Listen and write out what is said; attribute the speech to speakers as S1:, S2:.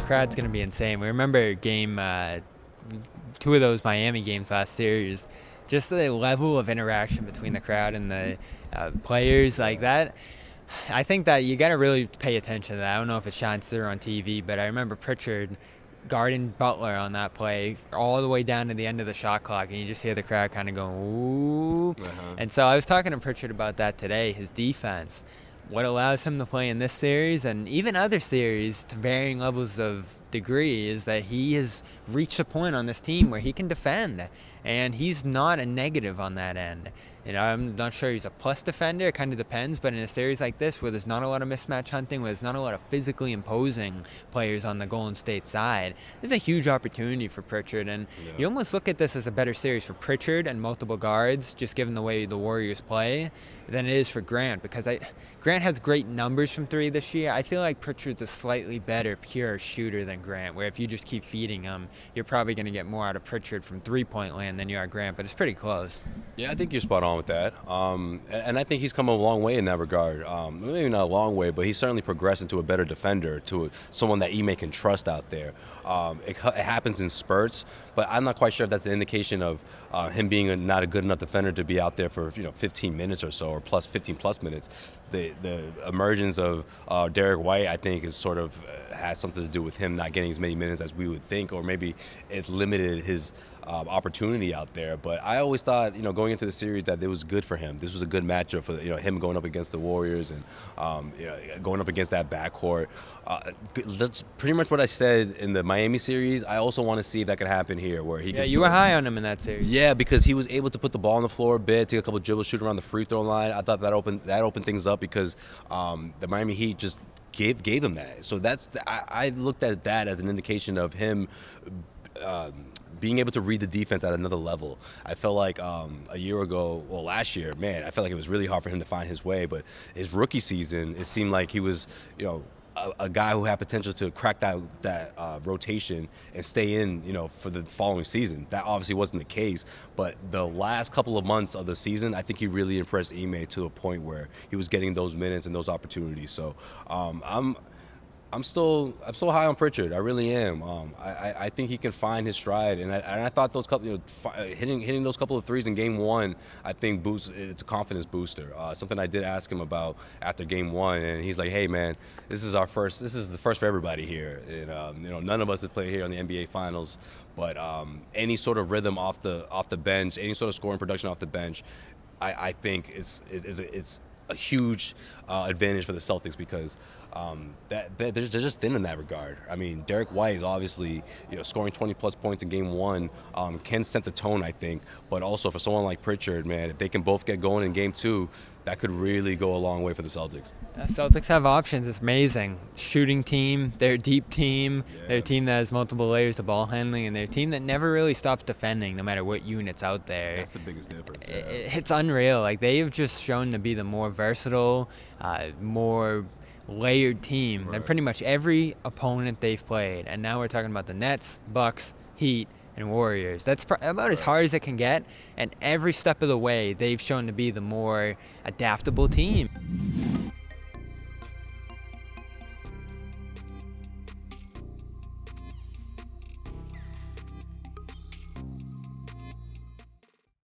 S1: crowd's going to be insane. We remember two of those Miami games last series. Just the level of interaction between the crowd and the players like that. I think that you got to really pay attention to that. I don't know if it shines through on TV, but I remember Pritchard guarding Butler on that play all the way down to the end of the shot clock, and you just hear the crowd kind of going, ooh. And so I was talking to Pritchard about that today, his defense, what allows him to play in this series and even other series to varying levels of degree is that he has reached a point on this team where he can defend, and he's not a negative on that end. I'm not sure he's a plus defender. It kind of depends. But in a series like this where there's not a lot of mismatch hunting, where there's not a lot of physically imposing players on the Golden State side, there's a huge opportunity for Pritchard. And you almost look at this as a better series for Pritchard and multiple guards, just given the way the Warriors play, than it is for Grant. Because Grant has great numbers from three this year. I feel like Pritchard's a slightly better pure shooter than Grant, where if you just keep feeding him, you're probably going to get more out of Pritchard from three-point land than you are Grant. But it's pretty close.
S2: Yeah, I think you're spot on with that. And I think he's come a long way in that regard. Maybe not a long way, but he's certainly progressed into a better defender, to someone that Ime can trust out there. It happens in spurts, but I'm not quite sure if that's an indication of him being not a good enough defender to be out there for 15 minutes or so, or 15 plus minutes. The emergence of Derek White, I think, is sort of has something to do with him not getting as many minutes as we would think, or maybe it's limited his opportunity out there. But I always thought, going into the series, that it was good for him. This was a good matchup for him going up against the Warriors and going up against that backcourt. That's pretty much what I said in the Miami series. I also want to see if that could happen here, where he.
S1: Yeah, you were high on him in that series.
S2: Yeah, because he was able to put the ball on the floor a bit, take a couple of dribbles, shoot around the free throw line. I thought that opened things up because the Miami Heat just gave him that. So I looked at that as an indication of him being able to read the defense at another level. I felt like last year, man, I felt like it was really hard for him to find his way. But his rookie season, it seemed like he was, a guy who had potential to crack that rotation and stay in, for the following season. That obviously wasn't the case, but the last couple of months of the season, I think he really impressed Ime to a point where he was getting those minutes and those opportunities. So I'm still high on Pritchard. I really am. I think he can find his stride, and I thought those couple, hitting those couple of threes in Game 1, I think it's a confidence booster. Something I did ask him about after Game 1, and he's like, "Hey, man, this is the first for everybody here. And, none of us has played here on the NBA Finals, but any sort of rhythm off the bench, any sort of scoring production off the bench, I think is a huge advantage for the Celtics because they're just thin in that regard. I mean, Derek White is obviously scoring 20-plus points in Game 1 can set the tone, I think. But also for someone like Pritchard, man, if they can both get going in Game 2, that could really go a long way for the Celtics.
S1: Celtics have options. It's amazing. Shooting team, they're a deep team. Yeah. They're a team that has multiple layers of ball handling, and they're a team that never really stops defending, no matter what unit's out there.
S2: That's the biggest difference. Yeah.
S1: It's unreal. Like, they've just shown to be the more versatile, more layered team than pretty much every opponent they've played. And now we're talking about the Nets, Bucks, Heat, and Warriors. That's about as hard as it can get, and every step of the way they've shown to be the more adaptable team.